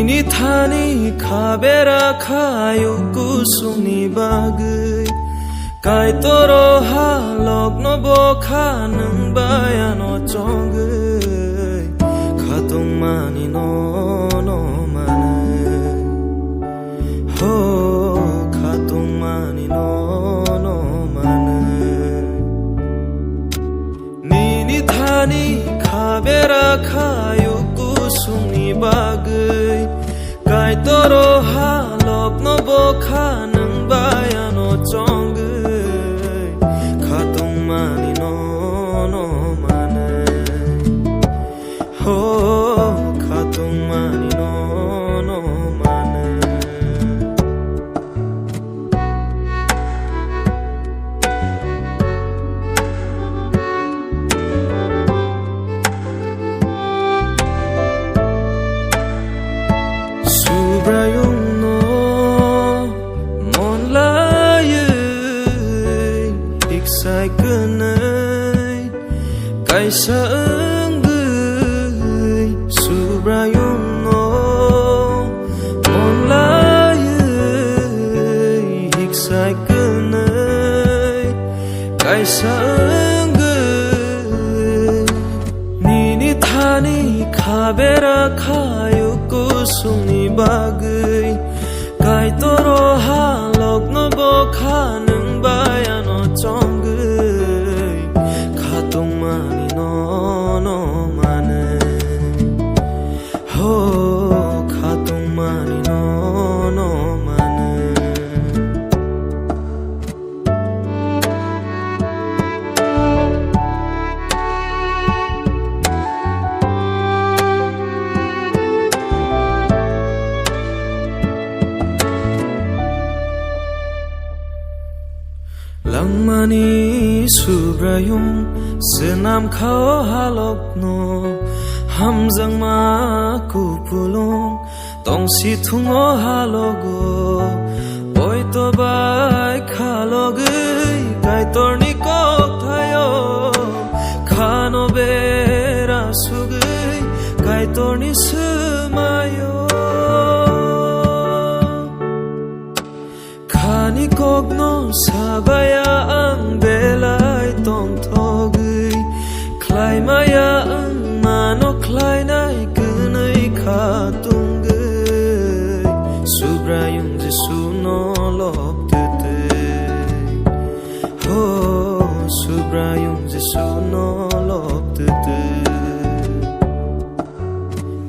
Nini thani khabera khayo kusuni bagai Kai toro halok no bokha nang bayano chongai Khatung mani no mane Ho khatung mani no mane Nini thani khabera khayo kusuni bagai Kai toro halok no bokha nang bayano chongai Khatung mani no mane Ho khatung mani no mane Subrayung no mon laye Iksai kenai Kaisa enggai Subrayung no mon laye Iksai kenai Kaisa enggai Nini thani khabera khayo kusuni bagai Kai toro halok no bokha nang bayano chongai Khatung mani no mane Ho khatung mani no mane Langmani subrayung senam khao halok no hamjang ma kupulung tongsi thungo halogo oi to bai khalogai kai torni kok thayo khano bera sugai kai torni sumayo Khani kogno sabaya ang belay tong togai Klay maya ang mano klay nai kunay khatungai Subrayung Jesu no lop tete Ho Subrayung Jesu no lop tete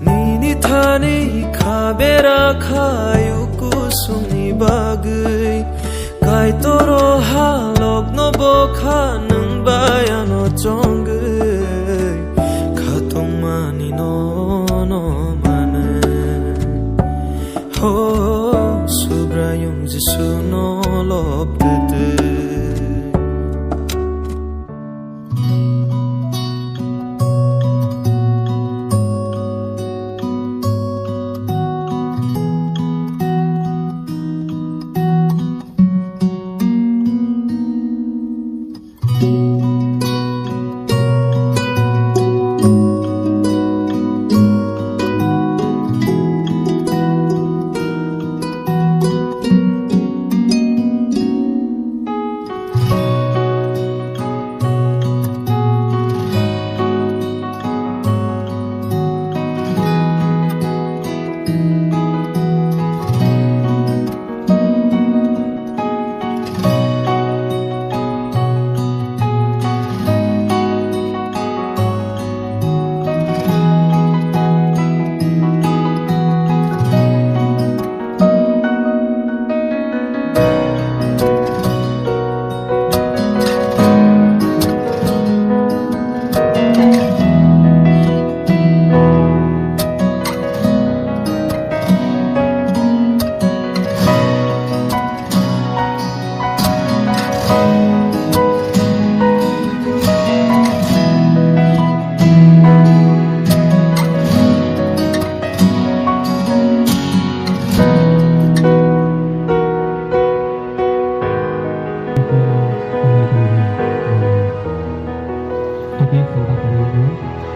Nini thani khabera khayo kusuni bagai Kai toro halok no bokha nang bayano chongai Khatung mani no mane Ho Subrayung Jesu no lop tete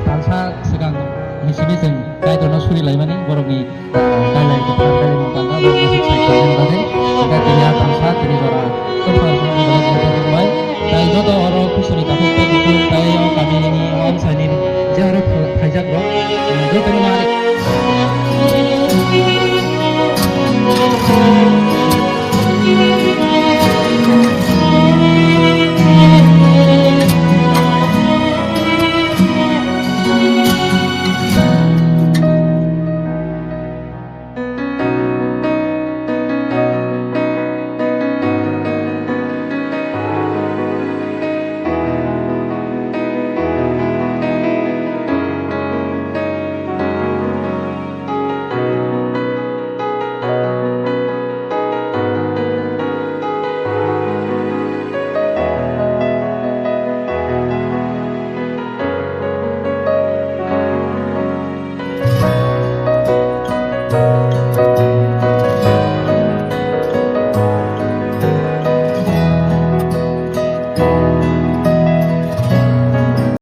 Talsa segang misinism kaya dono suri laimani borokni dalai ke dalai mutana borokni hitsai kajen baden da tini atang sa tini jora kepala sumber daya terbaik dan jodoh orang kusuri kahuk ke dukun daya kami ini om sanin jauh hajak roh jodoh